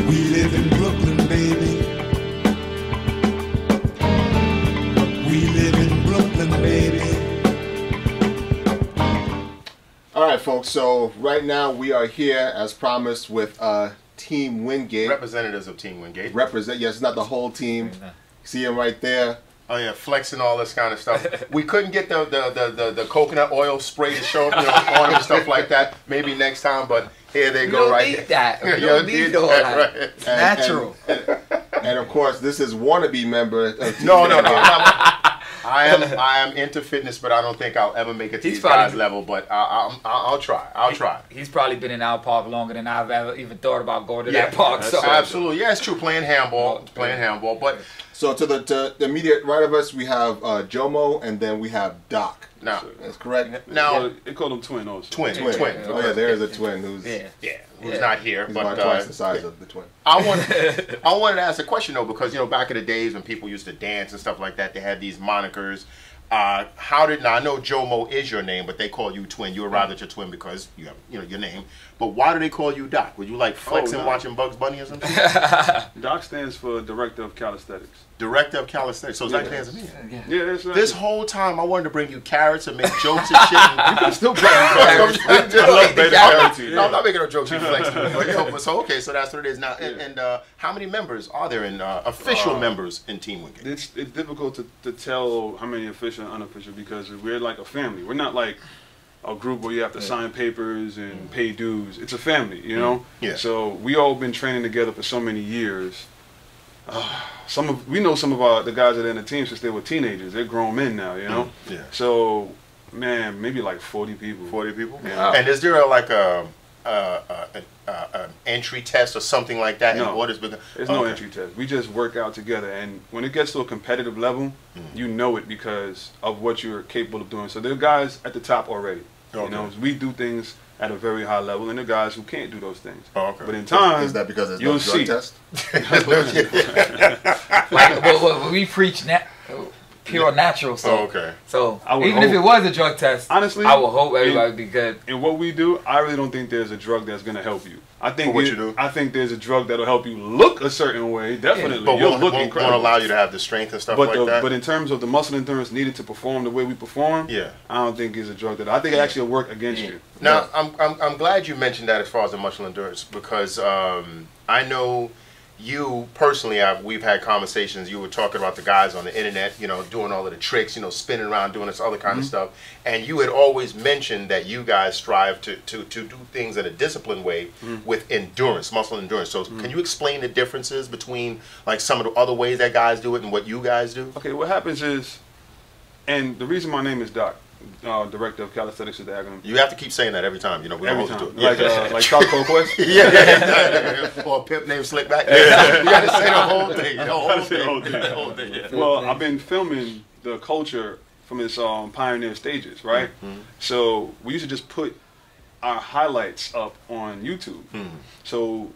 We live in Brooklyn, baby. We live in Brooklyn, baby. All right, folks. So right now we are here, as promised, with Team Wingate. Representatives of Team Wingate. Yes, it's not the whole team. See him right there. Oh yeah, flexing all this kind of stuff. We couldn't get the coconut oil spray to show up, on them and stuff like that. Maybe next time, but here they go right need that. You don't need all that. Right. It's natural. And of course, this is wannabe member of Team No. Wingate. I am into fitness, but I don't think I'll ever make it to these guys' level. But I'll try. I'll try. He's probably been in our park longer than I've ever even thought about going to that park. So absolutely, yeah, it's true. Playing handball, but. So to the immediate right of us, we have Jomo, and then we have Doc. Now, that's correct. Now they call him twin also. Twin. Oh yeah, there is a twin who's who's not here, he's but about twice the size of the twin. I wanted to ask a question though, because back in the days when people used to dance and stuff like that, they had these monikers. Now I know Jomo is your name, but they call you twin. You arrived at your twin because you have your name. But why do they call you Doc? Were you like flexing watching Bugs Bunny or something? Doc stands for Director of Calisthenics. Director of Calisthenics. So it's like stands for me. Yeah, that's right. This whole time I wanted to bring you carrots and make jokes and shit. And you can still bring carrots. I love baby carrots. No, I'm not making no jokes. You flex. So okay, so that's what it is now. And how many members are there in official members in Team Wingate? It's difficult to tell how many official and unofficial because we're like a family. We're not like a group where you have to sign papers and pay dues. It's a family, Yeah. So we all been training together for so many years. We know some of the guys that are in the team since they were teenagers. They're grown men now, Yeah. So, man, maybe like 40 people. 40 people. Yeah. And is there an entry test or something like that? No. There's no Okay. entry test. We just work out together, and when it gets to a competitive level, you know it because of what you're capable of doing. So there are guys at the top already. Okay. We do things at a very high level, and there are guys who can't do those things. Oh, okay. But in time, Is that because there's you'll no drug see. test? like we preach pure natural. So okay. So I would even if hope- it was a drug test, honestly, I would hope everybody would be good. In what we do, I really don't think there's a drug that's going to help you. I think For what you do? I think there's a drug that'll help you look a certain way. Definitely, But you'll won't look incredible. allow you to have the strength and stuff But like that. But in terms of the muscle endurance needed to perform the way we perform, I don't think it's a drug that I think it actually will work against you. Now, I'm glad you mentioned that as far as the muscle endurance, because I know you personally, we've had conversations. You were talking about the guys on the internet, doing all of the tricks, spinning around, doing this other kind of stuff. And you had always mentioned that you guys strive to do things in a disciplined way with endurance, muscle endurance. So can you explain the differences between like some of the other ways that guys do it and what you guys do? Okay, what happens is, and the reason my name is Doc, Director of Calisthenics is the acronym. You have to keep saying that every time. We don't Every hold you time. to it. Like Charcoal Quest? Yeah. Or a pimp named Slickback. You got to say the whole thing. The whole thing. Yeah. Well, I've been filming the culture from its pioneer stages, right? So we used to just put our highlights up on YouTube. So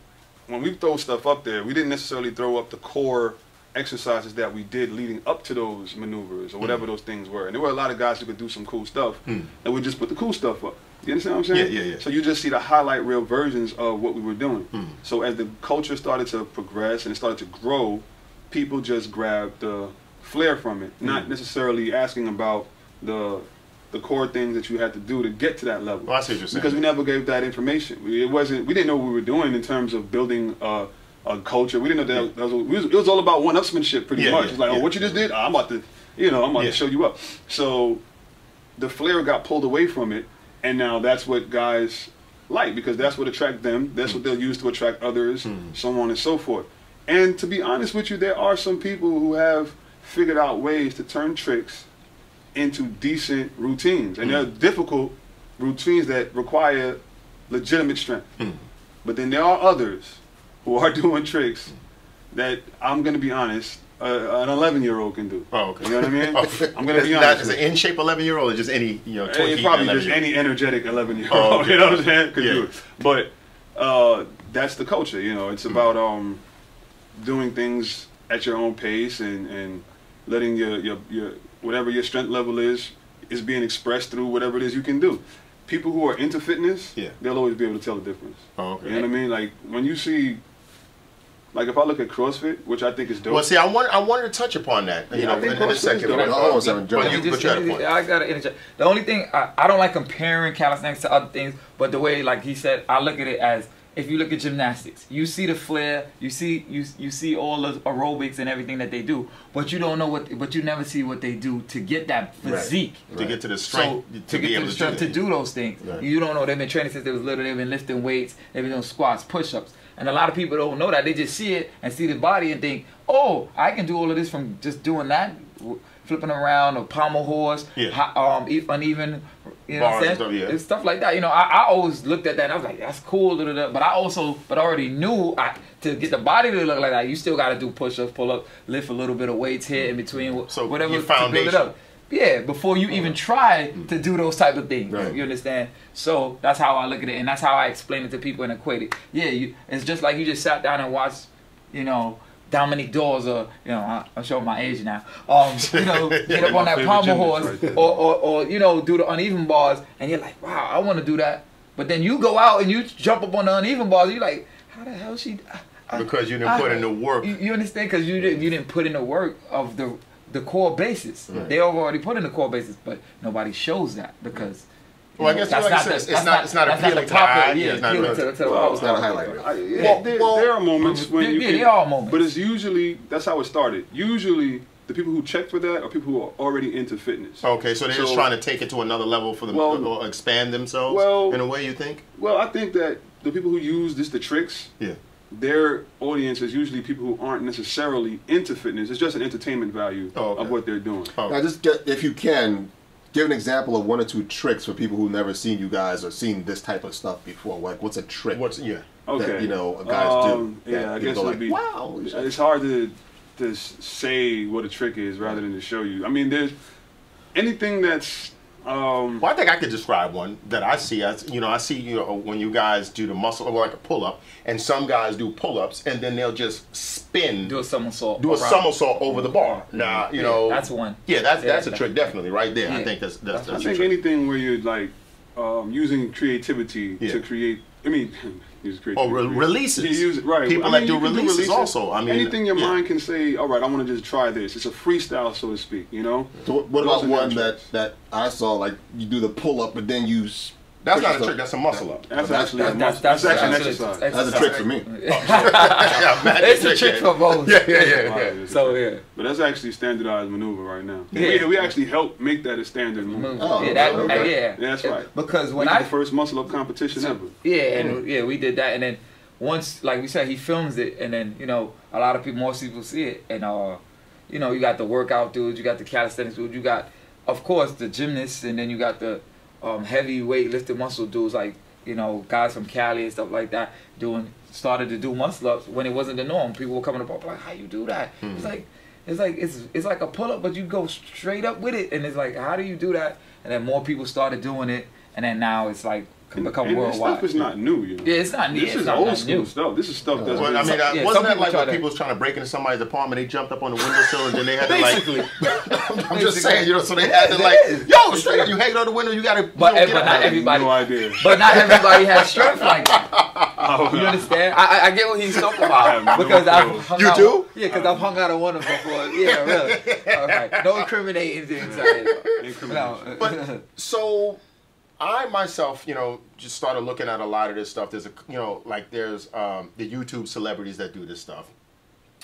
when we throw stuff up there, we didn't necessarily throw up the core exercises that we did leading up to those maneuvers or whatever those things were. And there were a lot of guys who could do some cool stuff, and we just put the cool stuff up. You understand what I'm saying? Yeah. So you just see the highlight reel versions of what we were doing. So as the culture started to progress and it started to grow, people just grabbed the flair from it, not necessarily asking about the core things that you had to do to get to that level. Well, I see what you're saying. Because we never gave that information. We didn't know what we were doing in terms of building a culture. We didn't know that it was all about one-upsmanship pretty much. It's like, oh, what you just did? I'm about to, I'm about to show you up. So the flair got pulled away from it, and now that's what guys like because that's what attracts them. That's what they'll use to attract others, so on and so forth. And to be honest with you, there are some people who have figured out ways to turn tricks into decent routines, and they're difficult routines that require legitimate strength. But then there are others who are doing tricks that I'm going to be honest, an 11-year-old can do. Oh, okay. You know what I mean? I'm going to be Not honest. just an in-shape 11-year-old or just any, Twinkie probably just 11-year-old? any energetic 11-year-old. Oh, okay. You know what I'm saying? Could Yeah. do it. But that's the culture. It's about doing things at your own pace and letting your whatever your strength level is being expressed through whatever it is you can do. People who are into fitness, they'll always be able to tell the difference. Oh, okay. You know what I mean? Like when you see Like if I look at CrossFit, which I think is dope. Well, see, I wanted to touch upon that, you know, in a second. I almost haven't But jumped. you got a point. I got to interject. The only thing I don't like comparing calisthenics to other things, but the way, like he said, I look at it as if you look at gymnastics, you see the flair, you see all the aerobics and everything that they do, but you don't know but you never see what they do to get that physique, to get to the strength, to get to the strength to do those things. You don't know. They've been training since they was little. They've been lifting weights. They've been doing squats, push-ups. And a lot of people don't know that. They just see it and see the body and think, oh, I can do all of this from just doing that, flipping around, or pommel horse, uneven, you know what I'm saying? It's stuff like that. You know, I always looked at that and I was like, that's cool, but I already knew to get the body to look like that, you still got to do push-ups, pull-ups, lift a little bit of weights here in between, so whatever your to build it up. Yeah, before you even try to do those type of things. Right. You understand? So that's how I look at it, and that's how I explain it to people and equate it. Yeah, it's just like you just sat down and watched, you know, Dominique Dawes, or, you know, I'm showing my age now. You know, get up on that pommel horse, right, or you know, do the uneven bars, and you're like, wow, I want to do that. But then you go out and you jump up on the uneven bars, you're like, how the hell she? Because you didn't put in the work. You understand? Because you didn't put in the work of the core basis. Right. They already put in the core basis, but nobody shows that because. Well, I guess like I said, it's not appealing to the eye. Yeah, it's not appealing to the It's not a highlight. There are moments when there are moments, but it's usually that's how it started. Usually, the people who check for that are people who are already into fitness. Okay, so they're just trying to take it to another level for them, or expand themselves in a way. You think? Well, I think that the people who use the tricks, their audience is usually people who aren't necessarily into fitness. It's just an entertainment value of what they're doing. Now, just if you can, give an example of 1 or 2 tricks for people who've never seen you guys or seen this type of stuff before. Like, what's a trick? That, you know, guys do? Yeah, I guess it would be. Wow, it's hard to say what a trick is rather than to show you. I mean, there's anything that's. Well, I think I could describe one that I see. I see when you guys do the muscle, or like a pull-up, and some guys do pull-ups, and then they'll just spin, do a somersault over the bar. Now, you know, that's one. Yeah, that's a trick, definitely, right there. Yeah. I think that's I think anything where you're like using creativity to create. I mean, use creativity. Releases. You use it, right. People that do releases also. I mean, anything your mind can say. All right, I want to just try this. It's a freestyle, so to speak. You know. So what about one that I saw, like you do the pull up, but then you. That's not a trick. That's a muscle up. That's actually an exercise. That's a trick for me. It's a trick for both. Yeah. So but that's actually a standardized maneuver right now. We actually help make that a standard move. That's right. Because when we did the first muscle up competition ever. Yeah, we did that, and then once, like we said, he films it, and then a lot of people, most people see it, and you got the workout dudes, you got the calisthenics dudes, you got, of course, the gymnasts, and then you got the heavy weight lifted muscle dudes, like guys from Cali and stuff like that started to do muscle ups when it wasn't the norm. People were coming up like, how you do that? It's like a pull up, but you go straight up with it, and it's like, how do you do that? And then more people started doing it, and then now it's like become worldwide. This stuff is not new, Yeah, it's not new. This is old school stuff. This is stuff that's. Well, I mean, wasn't that like when people was trying to break into somebody's apartment? They jumped up on the windowsill and then they had to like. I'm just saying, so they had to like, yo, straight up, you hanging on the window, you gotta. But not everybody. No idea. But not everybody has strength like that. You understand? I get what he's talking about because I've hung out. You do? Yeah, because I've hung out on one of them before. Yeah, really. All right. No incriminating things. But so. I myself, just started looking at a lot of this stuff. There's there's the YouTube celebrities that do this stuff.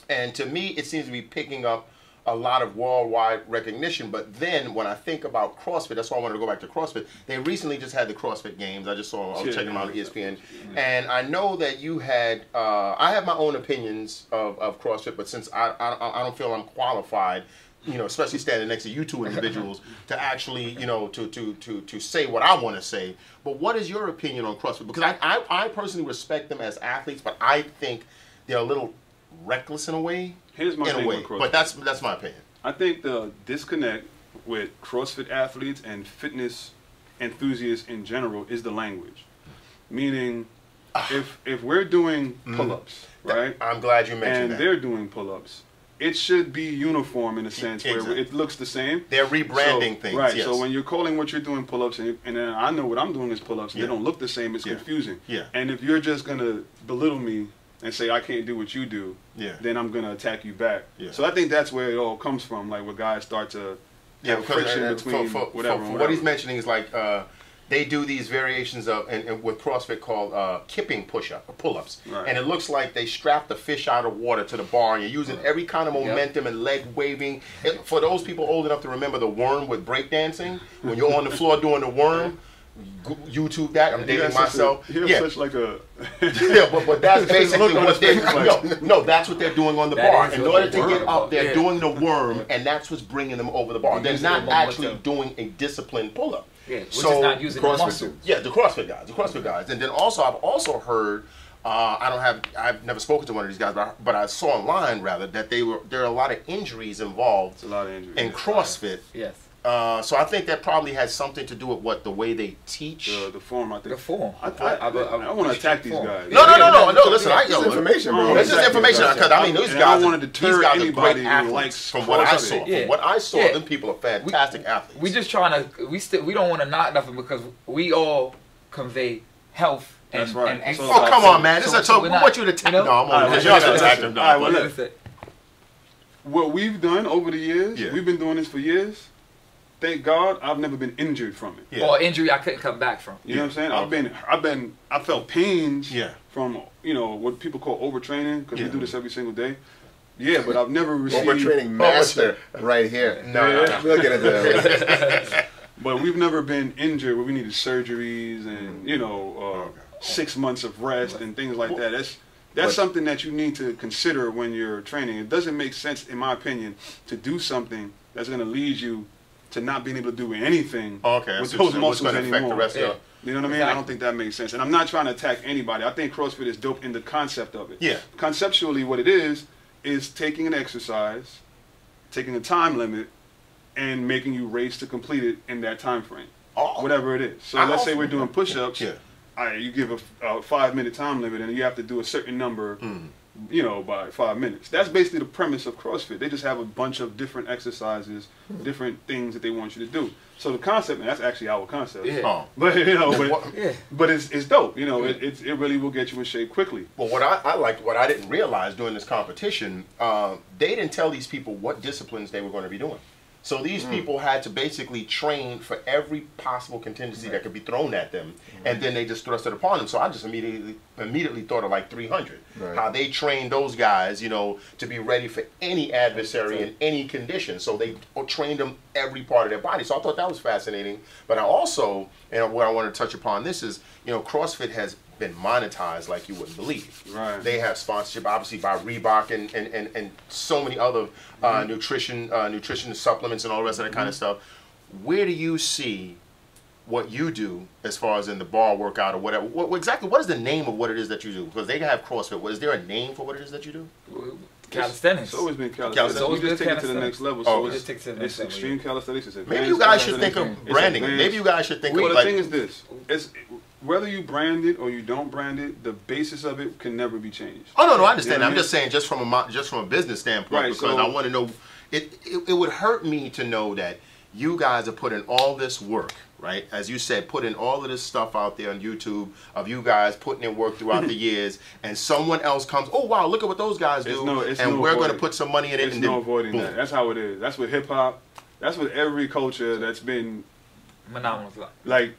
And to me, it seems to be picking up a lot of worldwide recognition. But then when I think about CrossFit, that's why I wanted to go back to CrossFit. They recently just had the CrossFit Games. I was checking them out on ESPN. And I know that you had, I have my own opinions of CrossFit, but since I don't feel I'm qualified, especially standing next to you two individuals, to actually, to say what I want to say. But what is your opinion on CrossFit? Because I personally respect them as athletes, but I think they're a little reckless in a way. Here's my thing with CrossFit. But that's my opinion. I think the disconnect with CrossFit athletes and fitness enthusiasts in general is the language. Meaning, if we're doing pull-ups, right? I'm glad you mentioned that. And they're doing pull-ups. It should be uniform in a sense where it looks the same. They're rebranding things. Right. Yes. So when you're calling what you're doing pull-ups, and then I know what I'm doing is pull-ups, and they don't look the same, it's confusing. Yeah. And if you're just going to belittle me and say I can't do what you do, then I'm gonna attack you back. Yeah. So I think that's where it all comes from, like where guys start to have friction between whatever. What he's mentioning is like they do these variations of and with CrossFit called kipping pull-ups, and it looks like they strap the fish out of water to the bar, and you're using every kind of momentum and leg waving. For those people old enough to remember the worm with breakdancing, when you're on the floor doing the worm. YouTube that. I'm dating myself. Such like a but that's basically what they're no, that's what they're doing on the bar. In order to get up, they're doing the worm, and that's what's bringing them over the bar. They're not actually doing a disciplined pull-up. Which is not using the muscle. Yeah, the CrossFit guys, and then also I've also heard. I've never spoken to one of these guys, but I saw online rather that there are a lot of injuries involved in CrossFit. Yes. So I think that probably has something to do with what the way they teach. The form, I think. The form. I want to attack these guys. No. Listen, this is information, bro. This is information because I mean, these guys. I want to deter anybody who likes from what I saw. From what I saw, them people are fantastic athletes. We just trying to. We don't want to knock nothing because we all convey health. That's right. And oh, come on, man. This is a we want you to attack. No, I'm on because y'all attack them. All right, what we've done over the years, we've been doing this for years. Thank God I've never been injured from it. Yeah. Or injury I couldn't come back from. You know what I'm saying? I felt pains from, what people call overtraining, because we do this every single day. Yeah, but I've never received... Overtraining master right here. No. We'll get into that. But we've never been injured where we needed surgeries and, 6 months of rest and things like that. That's something that you need to consider when you're training. It doesn't make sense, in my opinion, to do something that's going to lead you to not being able to do anything with those muscles anymore. You know what I mean? I don't think that makes sense. And I'm not trying to attack anybody. I think CrossFit is dope in the concept of it. Yeah. Conceptually, what it is taking an exercise, taking a time limit, and making you race to complete it in that time frame. Whatever it is. So let's say we're doing push-ups. You give a 5-minute time limit, and you have to do a certain number by 5 minutes. That's basically the premise of CrossFit. They just have a bunch of different exercises, different things that they want you to do. So the concept, and that's actually our concept. Yeah. But it's dope. It really will get you in shape quickly. Well, what I liked, what I didn't realize during this competition, they didn't tell these people what disciplines they were going to be doing. So these people had to basically train for every possible contingency that could be thrown at them, and then they just thrust it upon them. So I just immediately thought of like 300, how they trained those guys, to be ready for any adversary in any condition. So they trained them every part of their body. So I thought that was fascinating. But I also, and what I want to touch upon this is, CrossFit has been monetized like you wouldn't believe. Right. They have sponsorship, obviously, by Reebok and so many other nutrition supplements and all the rest of that kind of stuff. Where do you see what you do as far as in the bar workout or whatever? What is the name of what it is that you do? Because they have CrossFit. Is there a name for what it is that you do? Calisthenics. It's always been calisthenics. We just take it to the next level. So it's extreme calisthenics. Maybe you guys should think of branding. Maybe you guys should think of the thing is this. Whether you brand it or you don't brand it, the basis of it can never be changed. Oh no, I understand. I'm just saying, just from a business standpoint, because I want to know. It would hurt me to know that you guys are putting all this work, right? As you said, putting all of this stuff out there on YouTube of you guys putting in work throughout the years, and someone else comes, oh wow, look at what those guys do, and we're going to put some money in it. There's no avoiding that. That's how it is. That's with hip hop. That's with every culture that's been. That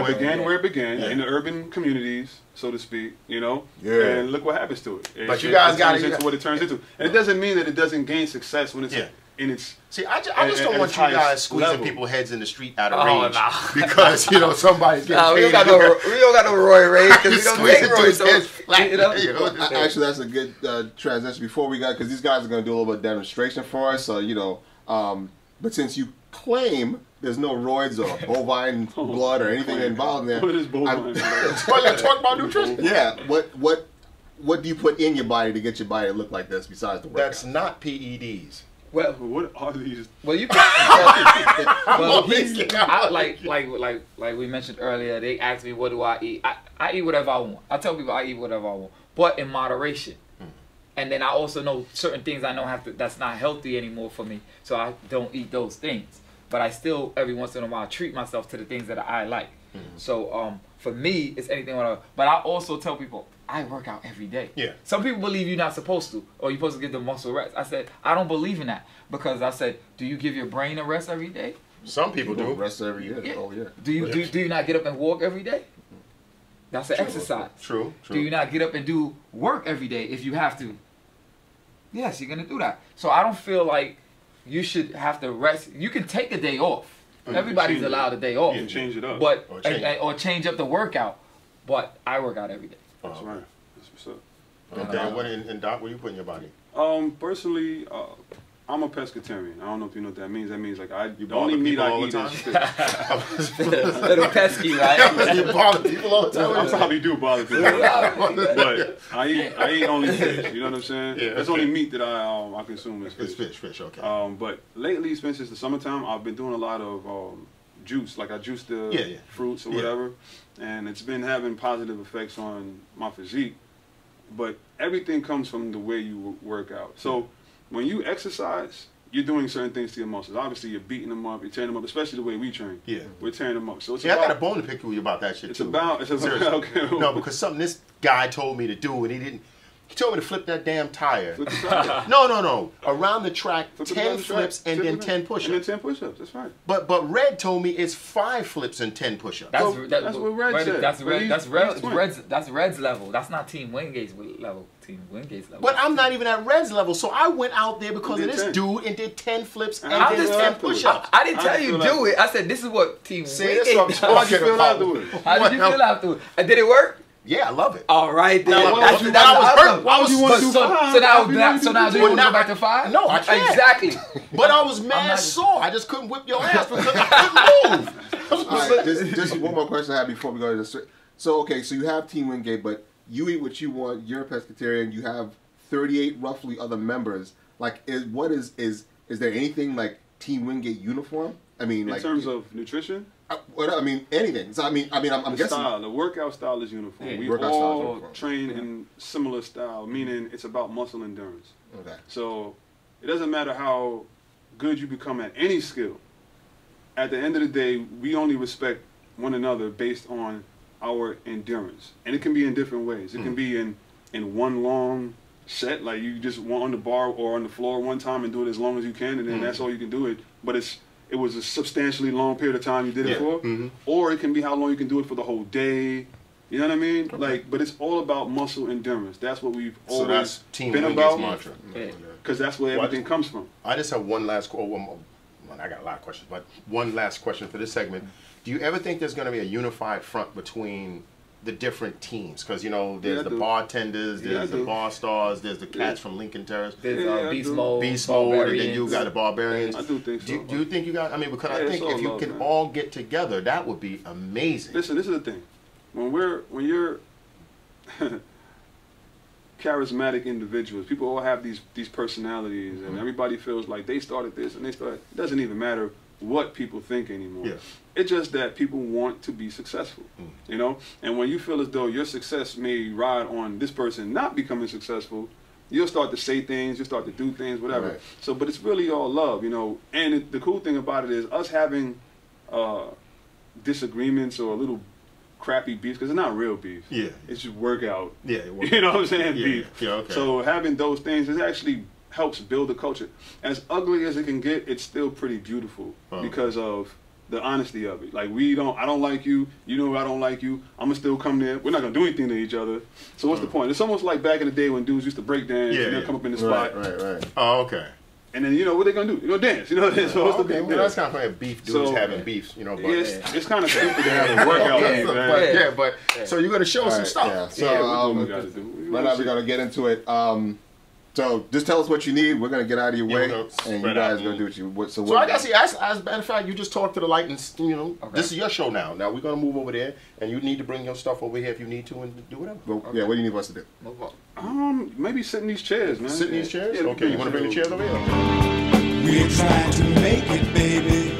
began where it began, in the urban communities, so to speak, and look what happens to it. But you guys got it into what it turns into. And it doesn't mean that it doesn't gain success when it's in its. See, I just don't want you guys squeezing people's heads in the street out of range because somebody's getting paid. We don't got no Roy Ray because we don't take Roy. Actually, that's a good transition before we got, because these guys are going to do a little bit of demonstration for us. So but since you claim there's no roids or bovine blood or anything involved in there. What is bovine? Well, you're talking about nutrition. Yeah. What do you put in your body to get your body to look like this besides the workout? That's not PEDs. Well, what are these? Well, you can. Like we mentioned earlier, they asked me what do I eat. I eat whatever I want. I tell people I eat whatever I want, but in moderation. And then I also know certain things I know that's not healthy anymore for me, so I don't eat those things. But I still, every once in a while, treat myself to the things that I like. So for me, it's anything whatever. But I also tell people, I work out every day. Yeah. Some people believe you're not supposed to, or you're supposed to give the muscle rest. I said, I don't believe in that, because I said, do you give your brain a rest every day? Some people do. Rest every day. Yeah. Oh yeah. Do you not get up and walk every day? That's an exercise. True. Do you not get up and do work every day if you have to? Yes, you're gonna do that. So I don't feel like you should have to rest. You can take a day off. Everybody's allowed a day off. Yeah, change it up. But Or change up the workout. But I work out every day. That's right. That's what's up. Okay. What in Doc? Where you putting your body? Personally, I'm a pescatarian. I don't know if you know what that means. That means like the bother only meat people I all the eat time? is fish. Little pesky, right? You bother people all the I time. probably do bother people, but I eat only fish. You know what I'm saying? Yeah, That's okay. only meat that I consume is It's fish. fish. Okay. But lately, since it's the summertime, I've been doing a lot of juice. Like I juice the fruits or whatever, and it's been having positive effects on my physique. But everything comes from the way you work out. So when you exercise, you're doing certain things to your muscles. Obviously, you're beating them up, you're tearing them up, especially the way we train. Yeah. We're tearing them up. So it's I about, got a bone to pick with you about that shit too. Seriously. Okay. No, because something this guy told me to do, and he didn't. He told me to flip that damn tire. Flip the tire. No. Around the track, Flip the 10 tire, flips and then 10 push-ups. And then 10 push-ups, that's right. But Red told me it's 5 flips and 10 push-ups. That's what Red said. That's Red's level. That's not Team Wingate's level. Team Wingate's level. But I'm not even at Red's level, so I went out there because of did this 10. dude and did 10 flips and How then did 10 you push-ups. I didn't tell I you feel do like- it. I said this is what Team See, Wingate that's what I'm does. How'd you feel about. afterwards? How did you feel afterwards? Did it work? Yeah, I love it. All right, then. Now, That's when I was awesome. hurt, why would you want to do So five? so now Why would do you you want to now- go back to 5? No, I can't. Exactly. But I was mad not- sore. I just couldn't whip your ass because I couldn't move. All right, just one more question I have before we go to this. So okay, so you have Team Wingate, but you eat what you want. You're a pescatarian. You have 38 roughly other members. Like, is there anything like Team Wingate uniform? I mean, In like terms of nutrition? I mean anything. So I'm The guessing. style, the workout style is uniform. Yeah, We workout style is all uniform. train in similar style, meaning it's about muscle endurance. Okay. So it doesn't matter how good you become at any skill. At the end of the day, we only respect one another based on our endurance. And it can be in different ways. It can be in one long set, like you just want on the bar or on the floor one time and do it as long as you can, and then that's all you can do it. But it was a substantially long period of time you did it for. Or it can be how long you can do it for the whole day. You know what I mean? Okay. Like, but it's all about muscle endurance. That's what we've So always that's Team been Wingate's about. mantra. Because that's where everything comes from. I just have one last I got a lot of questions, but one last question for this segment. Do you ever think there's going to be a unified front between the different teams? Because, you know, there's the bartenders, there's the bar stars, there's the cats from Lincoln Terrace. There's Beast Mode, and then you got the Barbarians. I do think so. Do you think you got, I mean, because I Yeah, think it's if you all can love, all get together, that would be amazing. Listen, this is the thing. When you're charismatic individuals, people all have these personalities, and everybody feels like they started this and they started. It doesn't even matter what people think anymore. Yeah. It's just that people want to be successful, you know? And when you feel as though your success may ride on this person not becoming successful, you'll start to say things, you'll start to do things, whatever. Right. So, but it's really all love, you know? And the cool thing about it is us having disagreements or a little crappy beef, because it's not real beef. Yeah. It's just workout. Yeah. You know what I'm saying? Yeah, Beef. yeah, okay. So having those things, it actually helps build a culture. As ugly as it can get, it's still pretty beautiful because of the honesty of it. Like I don't like you, you know I don't like you, I'm gonna still come there. We're not gonna do anything to each other. So what's the point? It's almost like back in the day when dudes used to break dance and they'll come up in the spot. Right. Oh, okay. And then, you know, what they gonna do? They're gonna dance, you know? So what's the big Well, deal? that's kind of funny. Beef dudes having beefs, you know. But It's kind of stupid to have a workout league, man. So you're gonna show us some stuff. Yeah. So What we gotta do. right now we're gonna get into it. So just tell us what you need. We're gonna get out of your way, and you guys gonna do what you. So I guess, as a matter of fact, you just talk to the light, and you know, this is your show now. Now we're gonna move over there, and you need to bring your stuff over here if you need to, and do whatever. Well, yeah. What do you need us to do? Maybe sit in these chairs, man. Sit in these chairs. Yeah, Okay, you want to bring the chairs over here? We're trying to make it, baby.